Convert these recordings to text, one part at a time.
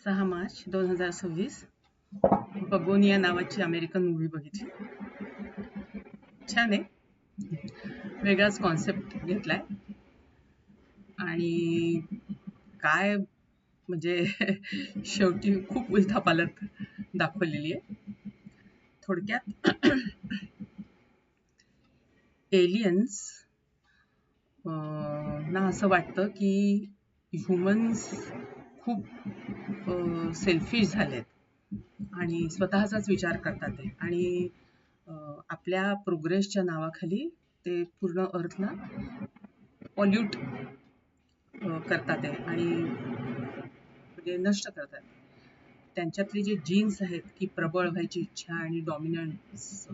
6 मार्च 2026 बगोनिया नावाची American movie बघितली. छान आहे. वेगळाच कॉन्सेप्ट घेतलाय आणि काय म्हणजे शेवटी खूप उलथापालथ दाखवलेली आहे. थोडक्यात एलियन्स ना असं वाटतं की ह्युमन्स खूप सेल्फिश झालेत आणि स्वतःचाच विचार करतात आहे आणि आपल्या प्रोग्रेसच्या नावाखाली ते पूर्ण अर्थला पॉल्यूट करतात आहे आणि म्हणजे नष्ट करतात. त्यांच्यातले जे जीन्स आहेत की प्रबळ व्हायची इच्छा आणि डॉमिनन्स,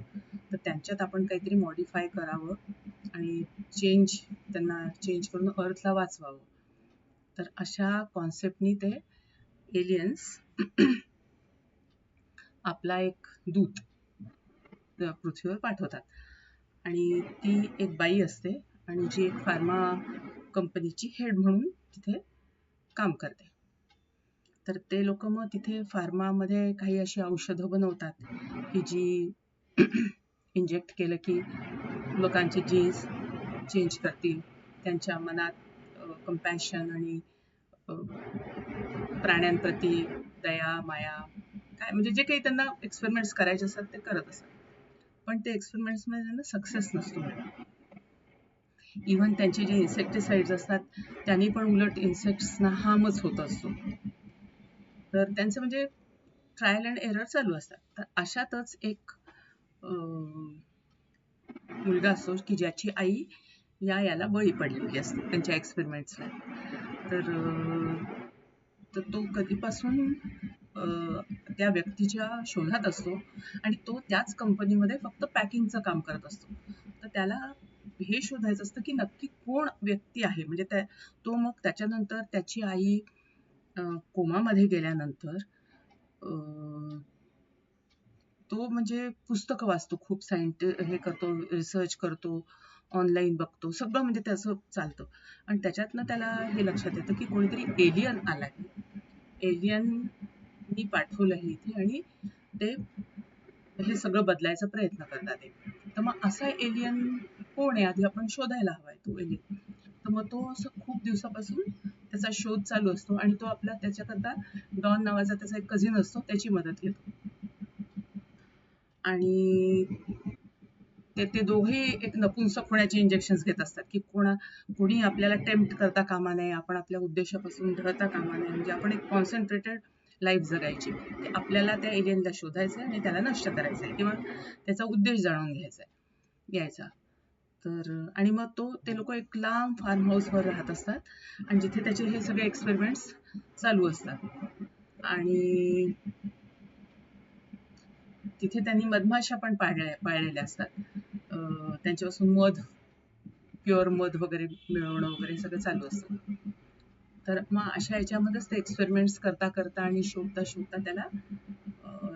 तर त्यांच्यात आपण काहीतरी मॉडिफाय करावं आणि त्यांना चेंज करून अर्थला वाचवावं. तर अशा कॉन्सेप्टनी ते एलियन्स आपला एक दूत पृथ्वीवर पाठवतात आणि ती एक बाई असते आणि जी एक फार्मा कंपनीची हेड म्हणून तिथे काम करते. तर ते लोक मग तिथे फार्मामध्ये काही अशी औषधं बनवतात की जी इंजेक्ट केलं की लोकांचे जीन्स चेंज करतील, त्यांच्या मनात कंपॅशन आणि प्राण्यांप्रती दया माया काय म्हणजे जे काही त्यांना एक्सपेरिमेंट्स करायचे असतात ते करत असतात. पण ते एक्सपेरिमेंट्समध्ये त्यांना सक्सेस नसतो. इव्हन त्यांचे जे इन्सेक्टिसाइड्स असतात त्यांनी पण उलट इन्सेक्ट्सना हार्मच होत असतो. तर त्यांचं म्हणजे ट्रायल अँड एरर चालू असतात. तर अशातच एक मुलगा असतो की ज्याची आई याला बळी पडलेली असते त्यांच्या एक्सपेरिमेंट्सला. तर तो कधीपासून त्या व्यक्तीच्या शोधात असतो आणि तो त्याच कंपनीमध्ये फक्त पॅकिंगचं काम करत असतो. तर त्याला हे शोधायचं असतं की नक्की कोण व्यक्ती आहे. म्हणजे तो मग त्याच्यानंतर त्याची आई कोमामध्ये गेल्यानंतर तो म्हणजे पुस्तकं वाचतो, खूप हे करतो, रिसर्च करतो, ऑनलाईन बघतो, सगळं म्हणजे त्याचं चालतं आणि त्याच्यातनं त्याला हे लक्षात येतं की कोणीतरी एलियन आलाय. एलियननी पाठवलं आहे इथे आणि ते हे सगळं बदलायचा प्रयत्न करतात. तर मग असा एलियन कोण आहे आधी आपण शोधायला हवाय तो एलियन. तर मग तो असं खूप दिवसापासून त्याचा शोध चालू असतो आणि तो आपला त्याच्याकरता डॉन नावाचा त्याचा एक कझिन असतो, त्याची मदत घेतो आणि ते दोघे एक नपुंसक होण्याचे इंजेक्शन्स घेत असतात की कोणी आपल्याला टेम्प्ट करता कामा नये, आपण आपल्या उद्देशापासून ढळता कामा नये. म्हणजे आपण एक कॉन्सन्ट्रेटेड लाईफ जगायची. आपल्याला त्या एलियनला शोधायचं आहे आणि त्याला नष्ट करायचं आहे किंवा त्याचा उद्देश जाणून घ्यायचा. तर आणि मग ते लोक एक लांब फार्म हाऊसवर राहत असतात आणि जिथे त्याचे हे सगळे एक्सपेरिमेंट्स चालू असतात आणि तिथे त्यांनी मधमाशा पण पाळलेल्या असतात. त्यांच्यापासून प्युअर मध वगैरे मिळवणं वगैरे सगळं चालू असतं. तर मग अशा याच्यामध्येच ते एक्सपेरिमेंट्स करता आणि शोधता त्याला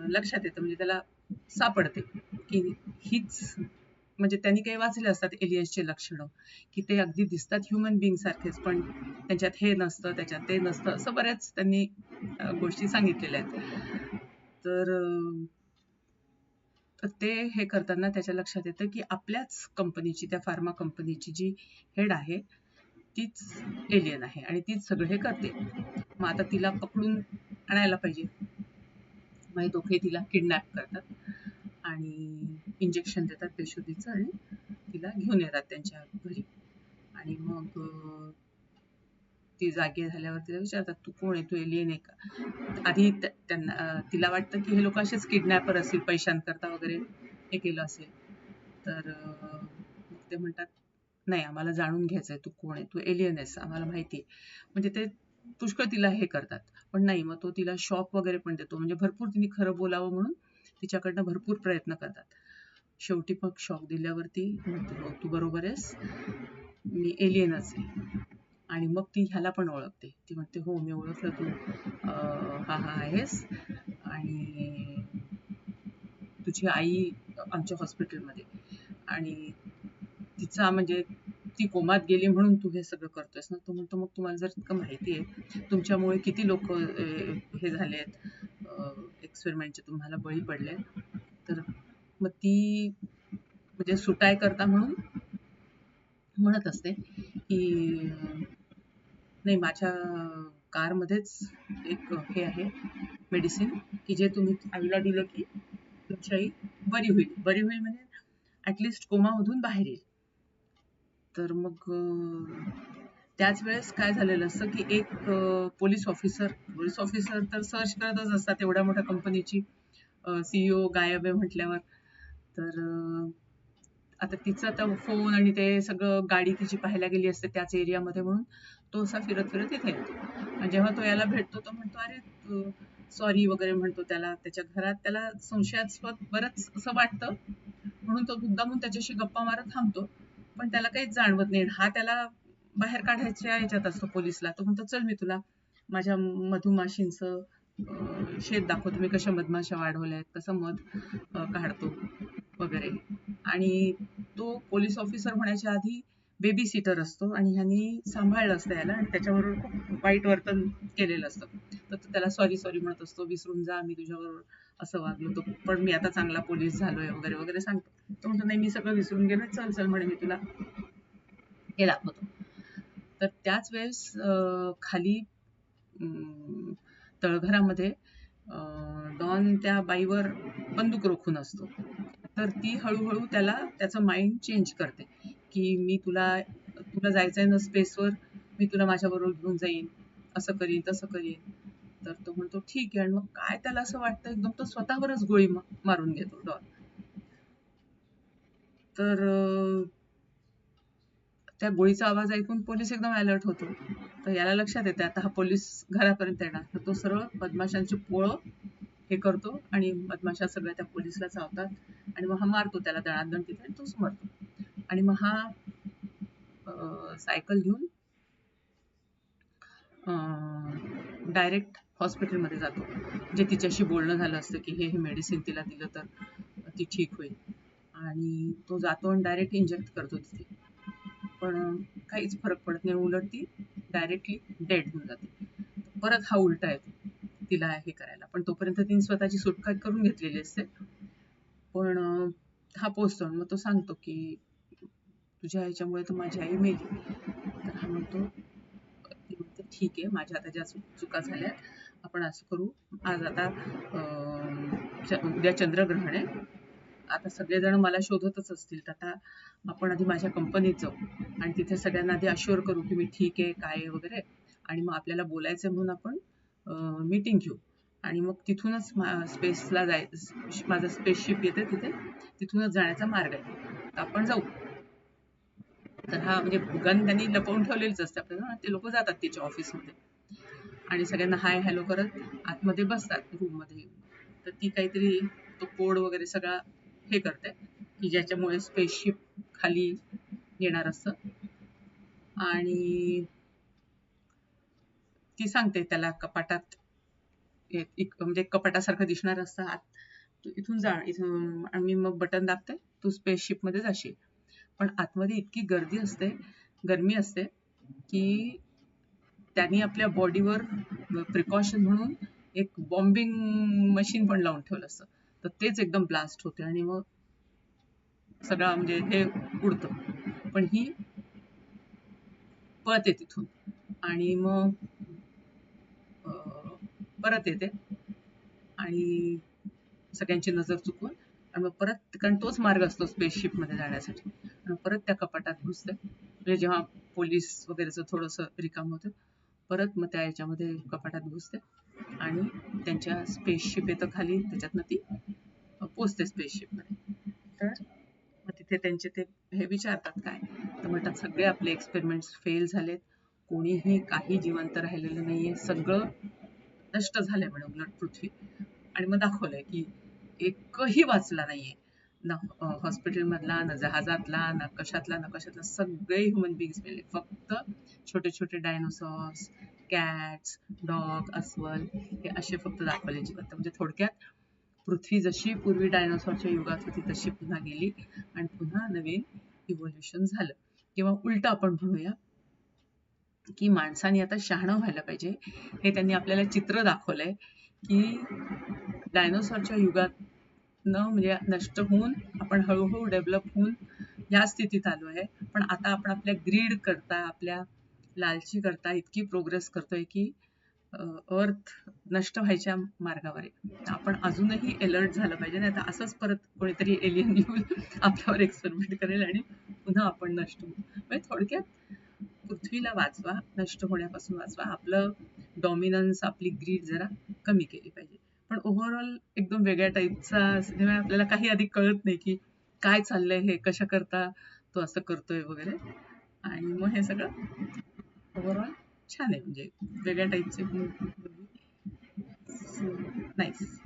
लक्षात येतं, म्हणजे त्याला सापडते की हीच म्हणजे त्यांनी काही वाचले असतात एलियन्सचे लक्षणं की ते अगदी दिसतात ह्युमन बिंग सारखेच, पण त्यांच्यात हे नसतं, त्याच्यात ते नसतं, असं बऱ्याच त्यांनी गोष्टी सांगितलेल्या आहेत. तर ते हे करताना त्याच्या लक्षात येतं की आपल्याच कंपनीची, त्या फार्मा कंपनीची जी हेड आहे तीच एलियन आहे आणि तीच सगळं हे करते. मग आता तिला पकडून आणायला पाहिजे. मग हे दोघे तिला किडनॅप करतात आणि इंजेक्शन देतात बेशुद्धीचं आणि तिला घेऊन येतात त्यांच्या घरी. आणि मग ती जागी झाल्यावर तिला विचारतात, तू कोण आहे, तू एलियन आहे का? आधी तिला वाटतं की हे लोक असेच किडनॅपर असतील, पैशांकरता वगैरे हे केलं असेल. तर ते म्हणतात, नाही, आम्हाला जाणून घ्यायचंय तू कोण आहे, तू एलियन आहेस, आम्हाला माहिती आहे. म्हणजे ते पुष्कळ तिला हे करतात, पण नाही, मग तो तिला शॉक वगैरे पण देतो. म्हणजे भरपूर तिने खरं बोलावं म्हणून तिच्याकडनं भरपूर प्रयत्न करतात. शेवटी मग शॉक दिल्यावरती म्हणते, हो तू बरोबर आहेस, मी एलियनच आहे. आणि मग ती ह्याला पण ओळखते. ती म्हणते, हो मी ओळखलं, तू हा आहेस आणि तुझी आई आमच्या हॉस्पिटलमध्ये. आणि तिचा म्हणजे ती कोमात गेली म्हणून तू हे सगळं करतोयस ना. तो म्हणतो मग तुम्हाला जर इतकं माहिती आहे तुमच्यामुळे किती लोक हे झालेत, एक्सपेरिमेंटचे तुम्हाला बळी पडले, तर मग ती म्हणजे सुटाय करता म्हणून म्हणत असते की नाही, माझ्या कारमध्येच एक हे आहे मेडिसिन की जे तुम्ही आईला दिलं की तुमची आई बरी होईल. बरी होईल म्हणजे ऍटलिस्ट कोमामधून बाहेर येईल. तर मग त्याच वेळेस काय झालेलं असतं की एक पोलीस ऑफिसर तर सर्च करतच असतात एवढ्या मोठ्या कंपनीची. सीईओ गायब आहे म्हटल्यावर. तर आता तिचा तर फोन आणि ते सगळं, गाडी तिची पाहायला गेली असते त्याच एरियामध्ये म्हणून तो असा फिरत फिरत इथे येतो. आणि जेव्हा तो याला भेटतो तो म्हणतो अरे सॉरी वगैरे म्हणतो त्याला. त्याच्या घरात त्याला संशयास्पद बरंच असं वाटतं म्हणून तो मुद्दामून त्याच्याशी गप्पा मारत थांबतो. पण त्याला काहीच जाणवत नाही. हा त्याला बाहेर काढायच्या ह्याच्यात असतो पोलिसला. तो म्हणतो चल मी तुला माझ्या मधुमाशींचं शेत दाखवतो, मी कशा मधमाशा वाढवल्या आहेत, कसं मध काढतो वगैरे. आणि तो पोलीस ऑफिसर होण्याच्या आधी बेबी सिटर असतो आणि ह्यांनी सांभाळलं असतं याला आणि त्याच्याबरोबर खूप वाईट वर्तन केलेलं असतं. तर तो त्याला सॉरी सॉरी म्हणत असतो, विसरून जा, मी तुझ्याबरोबर असं वागलो तो, पण मी आता चांगला पोलीस झालोय वगैरे वगैरे सांगतो. तो म्हणतो नाही, मी सगळं विसरून गेलो, चल चल म्हणे मी तुला हे दाखवतो. तर त्याच वेळेस खाली तळघरामध्ये डॉन त्या बाईवर बंदूक रोखून असतो. तर ती हळूहळू त्याला त्याचं माइंड चेंज करते की मी तुला जायचंय ना स्पेसवर, मी तुला माझ्याबरोबर घेऊन जाईन, असं करीन तसं करीन. तर तो म्हणतो ठीक आहे. आणि मग काय त्याला असं वाटतं एकदम तो स्वतःवरच गोळी मारून घेतो डॉन. तर त्या गोळीचा आवाज ऐकून पोलीस एकदम अलर्ट होतो. तर याला लक्षात येते आता हा पोलीस घरापर्यंत येणार. तर तो सरळ मधमाशांची पोळं हे करतो आणि मधमाशा सगळ्या त्या पोलीसला चावतात आणि मग हा मारतो त्याला दणादण तिथे आणि तोच मरतो. आणि मग हा सायकल घेऊन डायरेक्ट हॉस्पिटलमध्ये जातो. जे तिच्याशी बोलणं झालं असतं की हे मेडिसिन तिला दिलं तर ती ठीक होईल. आणि तो जातो आणि डायरेक्ट इंजेक्ट करतो तिथे. पण काहीच फरक पडत नाही, उलट ती डायरेक्टली डेड होऊन जाते. परत हा उलटा येतो तिला हे करायला, पण तोपर्यंत तिने स्वतःची सुटका करून घेतलेली असते. पण हा पोचतो मग तो सांगतो की तुझ्या ह्याच्यामुळे तर माझी आई मेली. तर हा म्हणतो ठीक आहे, माझ्या आता ज्या चुका झाल्या आपण असं करू, आज आता उद्या चंद्रग्रहण आहे, आता सगळेजण मला शोधतच असतील, तर आता आपण आधी माझ्या कंपनीत जाऊ आणि तिथे सगळ्यांना आधी अश्युअर करू की मी ठीक आहे काय आहे वगैरे. आणि मग आपल्याला बोलायचं म्हणून आपण मीटिंग घेऊ आणि मग तिथूनच स्पेसला माझं स्पेसशिप येते तिथे, तिथूनच जाण्याचा मार्ग आहे, तर आपण जाऊ. तर हा म्हणजे गन त्यांनी लपवून ठेवलेलीच असते आपल्याला. ते लोक जातात तिच्या ऑफिसमध्ये आणि सगळ्यांना हाय हॅलो करत आतमध्ये बसतात रूम मध्ये. तर ती काहीतरी तो कोड वगैरे सगळा हे करते की ज्याच्यामुळे स्पेसशिप खाली येणार असतं. आणि ती सांगते त्याला कपाटात म्हणजे कपाटासारखं दिसणार असतं आत, तू इथून जा, इथून. आणि मग बटन दाबते, तू स्पेसशिप मध्ये जाशील. पण आतमध्ये इतकी गर्दी असते, गरमी असते की त्यांनी आपल्या बॉडीवर प्रिकॉशन म्हणून एक बॉम्बिंग मशीन पण लावून ठेवलं असतं. तर तेच एकदम ब्लास्ट होते आणि मग सगळं म्हणजे हे उडतं. पण ही पळते तिथून आणि मग परत येते आणि सगळ्यांची नजर चुकवून. आणि मग परत, कारण तोच मार्ग असतो स्पेसशिप मध्ये जाण्यासाठी, आणि परत त्या कपाटात घुसते. म्हणजे जेव्हा पोलीस वगैरेचं थोडंसं रिकाम होतं, परत मग त्या याच्यामध्ये कपाटात घुसते आणि त्यांच्या स्पेसशिप येतं खाली, त्याच्यातनं ती पोचते स्पेसशिप मध्ये. तर मग तिथे त्यांचे ते हे विचारतात काय, तर म्हणतात सगळे आपले एक्सपेरिमेंट्स फेल झालेत, कोणीही काही जिवंत राहिलेलं नाहीये, सगळं नष्ट झालंय म्हणे उलट पृथ्वी. आणि मग दाखवलंय की एकही वाचला नाहीये, ना हॉस्पिटल मधला, ना जहाजातला, ना कशातला, सगळे ह्युमन बिंग्स मेले. फक्त छोटे छोटे डायनोसॉर्स, कॅट्स, डॉग, अस्वल हे असे फक्त दाखवले जिवंत. म्हणजे थोडक्यात पृथ्वी जशी पूर्वी डायनोसॉरच्या युगात होती तशी पुन्हा गेली आणि पुन्हा नवीन इव्होल्युशन झालं. किंवा उलट आपण म्हणूया की माणसाने आता शहाणं व्हायला पाहिजे. हे त्यांनी आपल्याला चित्र दाखवलंय की डायनोसॉरच्या युगात म्हणजे नष्ट होऊन आपण हळूहळू डेव्हलप होऊन या स्थितीत आलो आहे. पण आता आपण आपल्या ग्रीड करता, आपल्या लालची करता इतकी प्रोग्रेस करतोय की अर्थ नष्ट व्हायच्या मार्गावर आहे. आपण अजूनही अलर्ट झालं पाहिजे, नाही तर असंच परत कोणीतरी एलियन येऊन आपल्यावर एक्सपेरिमेंट करेल आणि पुन्हा आपण नष्ट होऊ. म्हणजे थोडक्यात पृथ्वीला वाचवा, नष्ट होण्यापासून वाचवा. आपलं डॉमिनन्स, आपली ग्रीड जरा कमी केली पाहिजे. पण ओव्हरऑल एकदम वेगळ्या टाईपचा सिनेमा. आपल्याला काही आधी कळत नाही की काय चाललंय, हे कशा करता तो असं करतोय वगैरे. आणि मग हे सगळं ओव्हरऑल छान आहे, म्हणजे वेगळ्या टाईपचे मूवी. नाईस.